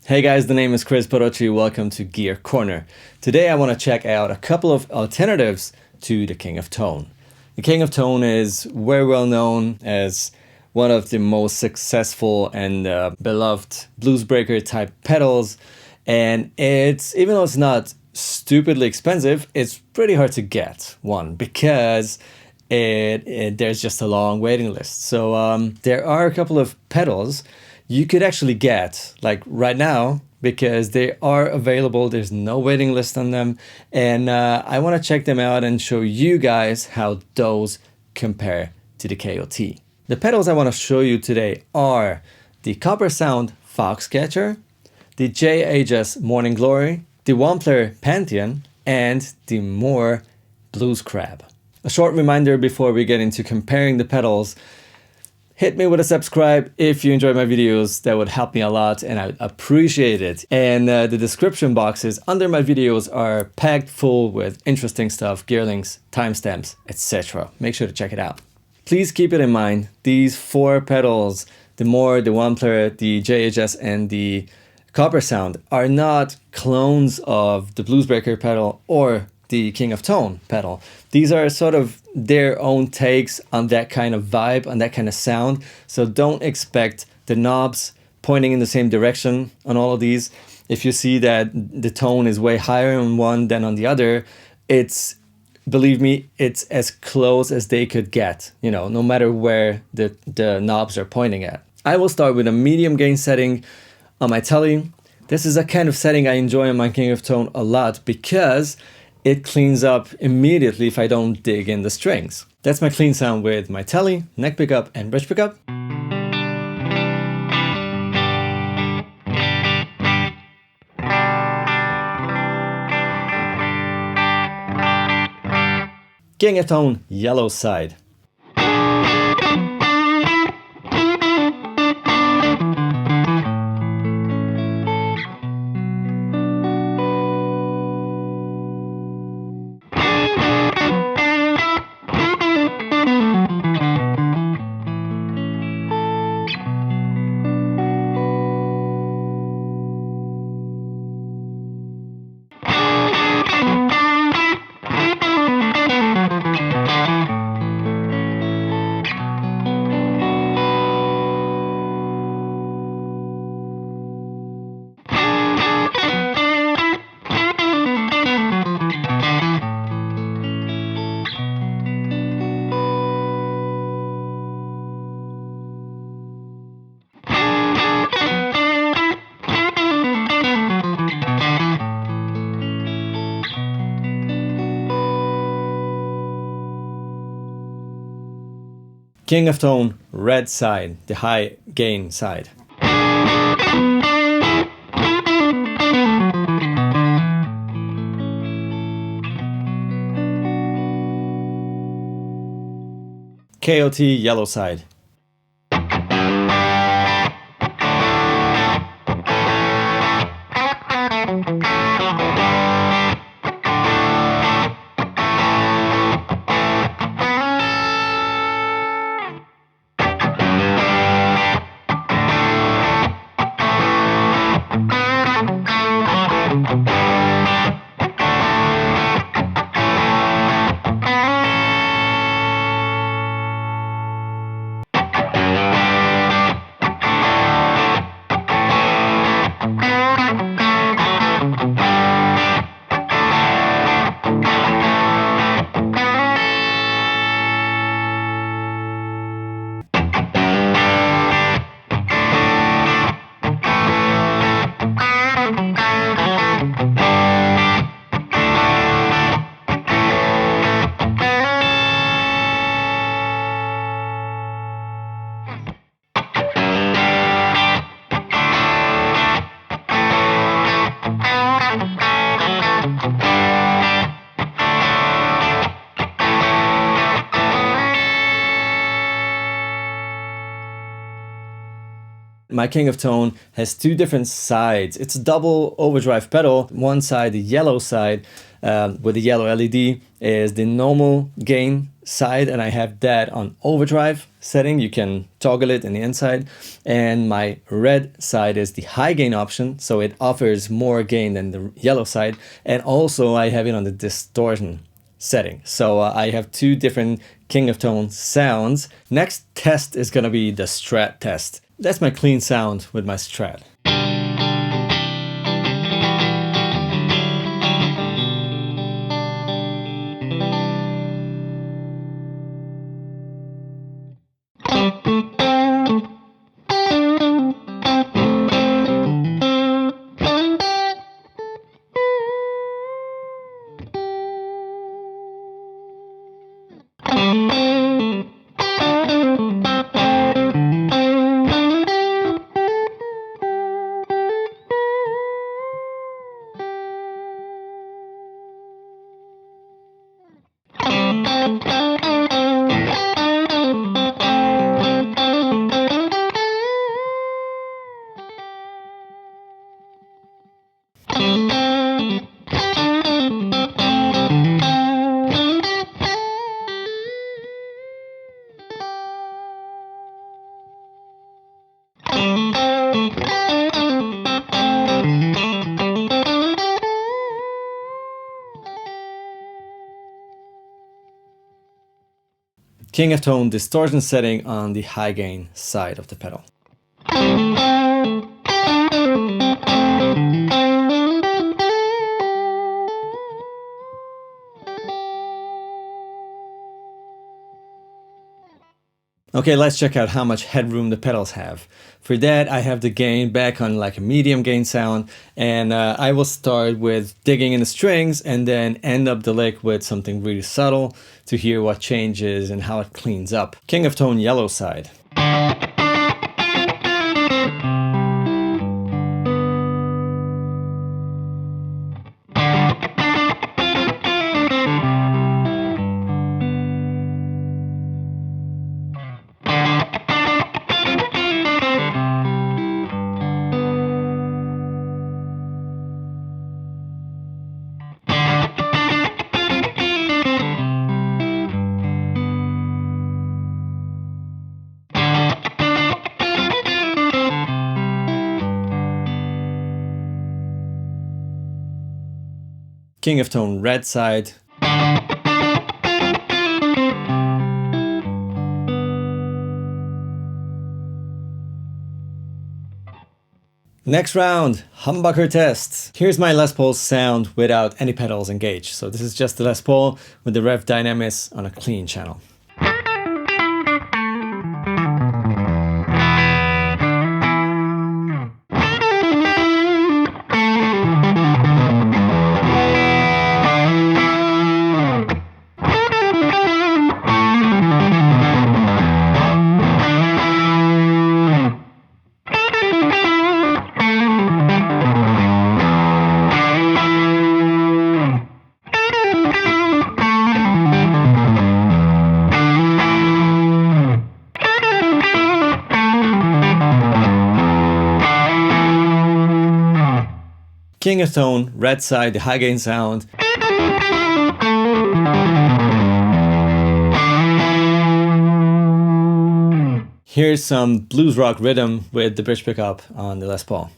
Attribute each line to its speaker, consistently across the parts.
Speaker 1: Hey guys, the name is Kris Barocsi. Welcome to Gear Corner. Today I want to check out a couple of alternatives to the King of Tone. The King of Tone is very well known as one of the most successful and beloved bluesbreaker type pedals, and it's, even though it's not stupidly expensive, it's pretty hard to get one because there's just a long waiting list. So there are a couple of pedals you could actually get like right now because they are available. There's no waiting list on them, and I want to check them out and show you guys how those compare to the KOT. The pedals I want to show you today are the Copper Sound Foxcatcher, the JHS Morning Glory, the Wampler Pantheon, and the Moore Blues Crab. A short reminder before we get into comparing the pedals: hit me with a subscribe if you enjoy my videos. That would help me a lot and I appreciate it. And the description boxes under my videos are packed full with interesting stuff, gear links, timestamps, etc. Make sure to check it out. Please keep it in mind, these four pedals, the Moore, the Wampler, the JHS, and the Copper Sound, are not clones of the Bluesbreaker pedal or the King of Tone pedal. These are sort of their own takes on that kind of vibe, on that kind of sound. So don't expect the knobs pointing in the same direction on all of these. If you see that the tone is way higher on one than on the other, believe me, it's as close as they could get, you know, no matter where the knobs are pointing at. I will start with a medium gain setting on my Tele. This is a kind of setting I enjoy on my King of Tone a lot because it cleans up immediately if I don't dig in the strings. That's my clean sound with my Tele, neck pickup, and bridge pickup. King of Tone yellow side. King of Tone red side, the high gain side. KOT yellow side. My King of Tone has two different sides. It's a double overdrive pedal. One side, the yellow side with the yellow LED, is the normal gain side, and I have that on overdrive setting. You can toggle it in the inside. And my red side is the high gain option, so it offers more gain than the yellow side. And also I have it on the distortion setting. So I have two different King of Tone sounds. Next test is gonna be the Strat test. That's my clean sound with my Strat. King of Tone distortion setting on the high gain side of the pedal. Okay, let's check out how much headroom the pedals have. For that, I have the gain back on like a medium gain sound, and I will start with digging in the strings and then end up the lick with something really subtle to hear what changes and how it cleans up. King of Tone yellow side. King of Tone red side. Next round, humbucker test. Here's my Les Paul sound without any pedals engaged. So this is just the Les Paul with the rev dynamics on a clean channel. King of Tone, red side, the high gain sound. Here's some blues rock rhythm with the bridge pickup on the Les Paul.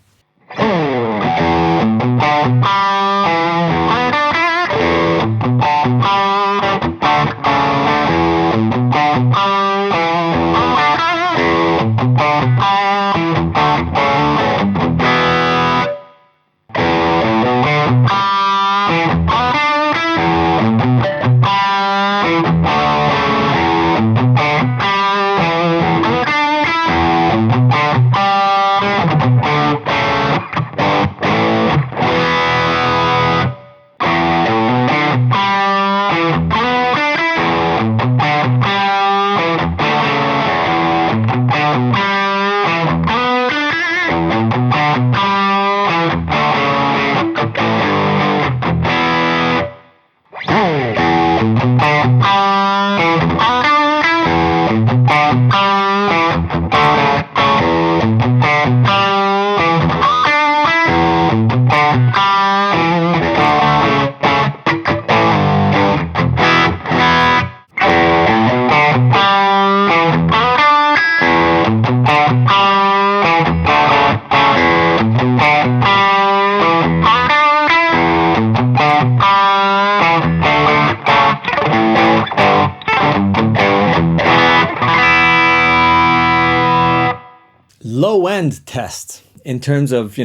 Speaker 1: low end test in terms of,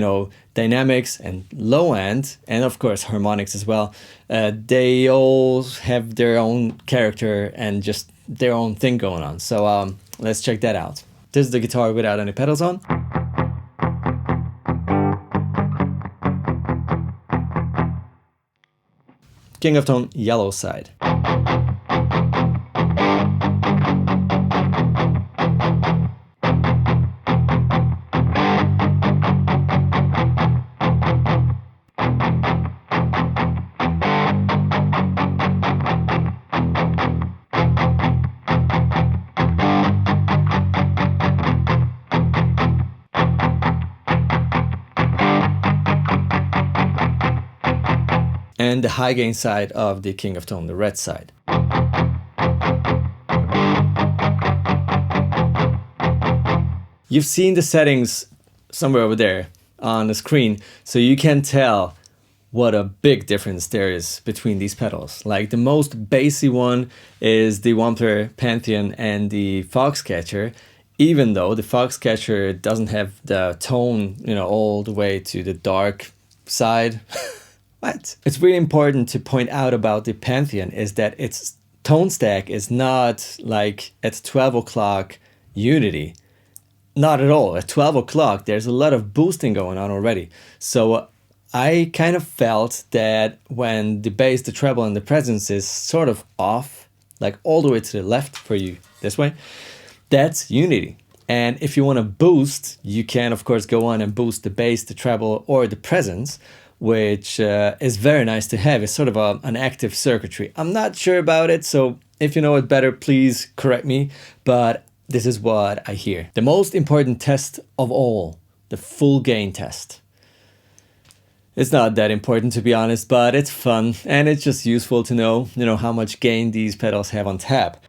Speaker 1: dynamics and low end, and of course harmonics as well. They all have their own character and just their own thing going on. So let's check that out. This is the guitar without any pedals on. King of Tone, yellow side. And the high gain side of the King of Tone, the red side. You've seen the settings somewhere over there on the screen, so you can tell what a big difference there is between these pedals. Like the most basic one is the Wampler Pantheon and the Foxcatcher, even though the Foxcatcher doesn't have the tone, all the way to the dark side. What? It's really important to point out about the Pantheon is that its tone stack is not like at 12 o'clock unity. Not at all. At 12 o'clock, there's a lot of boosting going on already. So I kind of felt that when the bass, the treble, and the presence is sort of off, like all the way to the left for you this way, that's unity. And if you want to boost, you can of course go on and boost the bass, the treble, or the presence, which is very nice to have. It's sort of an active circuitry. I'm not sure about it, so if you know it better, please correct me, but this is what I hear. The most important test of all, the full gain test. It's not that important, to be honest, but it's fun and it's just useful to know, how much gain these pedals have on tap.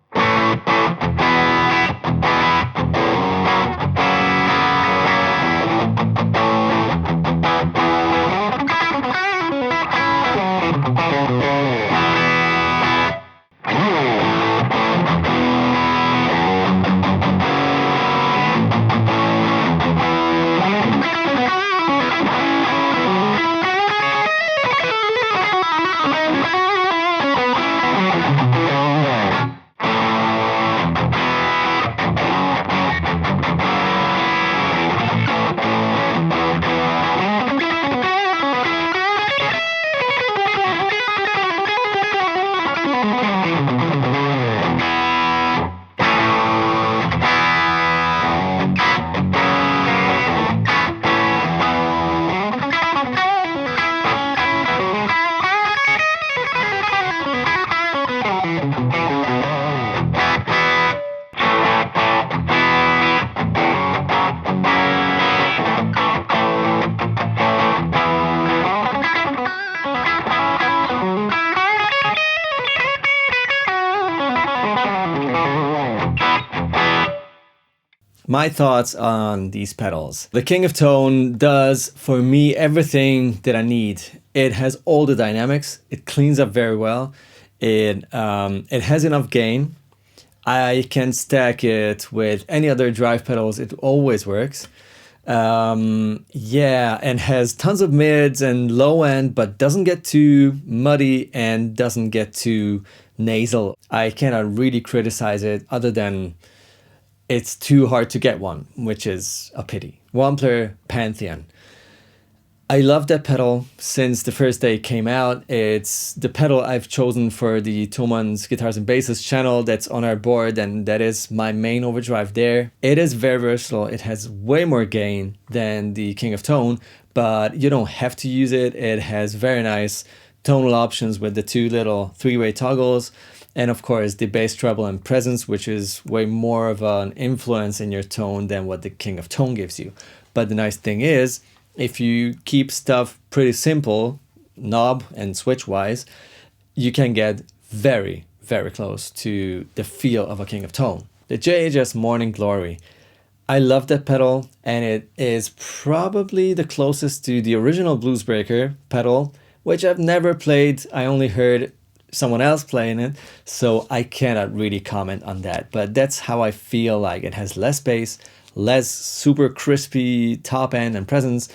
Speaker 1: My thoughts on these pedals. The King of Tone does, for me, everything that I need. It has all the dynamics. It cleans up very well. It has enough gain. I can stack it with any other drive pedals. It always works. Yeah, and has tons of mids and low end, but doesn't get too muddy and doesn't get too nasal. I cannot really criticize it other than it's too hard to get one, which is a pity. Wampler Pantheon. I love that pedal since the first day it came out. It's the pedal I've chosen for the Thoman's Guitars and Basses channel that's on our board, and that is my main overdrive there. It is very versatile. It has way more gain than the King of Tone, but you don't have to use it. It has very nice tonal options with the two little three-way toggles. And of course, the bass, treble, and presence, which is way more of an influence in your tone than what the King of Tone gives you. But the nice thing is, if you keep stuff pretty simple, knob and switch wise, you can get very, very close to the feel of a King of Tone. The JHS Morning Glory. I love that pedal, and it is probably the closest to the original Bluesbreaker pedal, which I've never played. I only heard someone else playing it, so I cannot really comment on that, but that's how I feel. Like it has less bass, less super crispy top end and presence.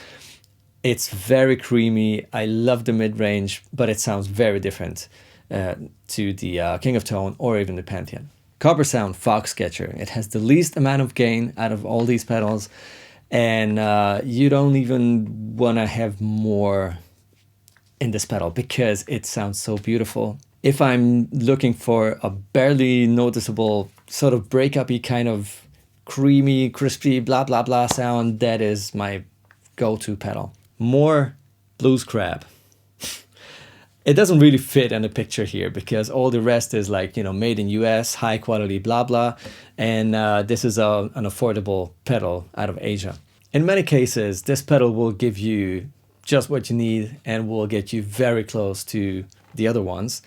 Speaker 1: It's very creamy. I love the mid-range, but it sounds very different to the King of Tone or even the Pantheon. Copper Sound Foxcatcher. It has the least amount of gain out of all these pedals, and you don't even want to have more in this pedal because it sounds so beautiful. If I'm looking for a barely noticeable sort of break-up-y kind of creamy, crispy, blah, blah, blah sound, that is my go-to pedal. More Blues Crab. It doesn't really fit in the picture here because all the rest is like, you know, made in US, high quality, blah, blah. And this is an affordable pedal out of Asia. In many cases, this pedal will give you just what you need and will get you very close to the other ones.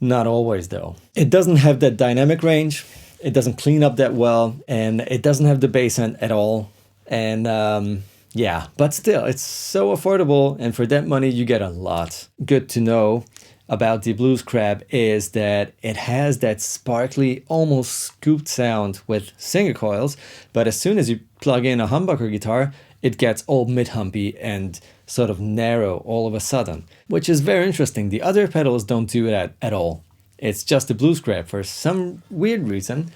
Speaker 1: Not always though. It doesn't have that dynamic range. It doesn't clean up that well, and it doesn't have the bass end at all. And yeah, but still, it's so affordable, and for that money, you get a lot. Good to know about the Blues Crab is that it has that sparkly, almost scooped sound with singer coils, but as soon as you plug in a humbucker guitar, it gets all mid-humpy and sort of narrow all of a sudden, which is very interesting. The other pedals don't do that at all. It's just the Blues Crab for some weird reason.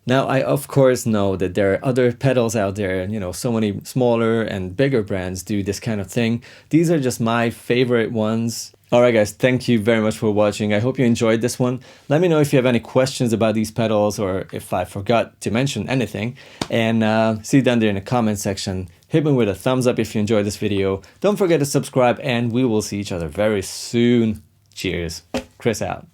Speaker 1: Now, I of course know that there are other pedals out there, you know, so many smaller and bigger brands do this kind of thing. These are just my favorite ones. Alright guys, thank you very much for watching. I hope you enjoyed this one. Let me know if you have any questions about these pedals or if I forgot to mention anything. And see you down there in the comment section. Hit me with a thumbs up if you enjoyed this video. Don't forget to subscribe and we will see each other very soon. Cheers. Kris out.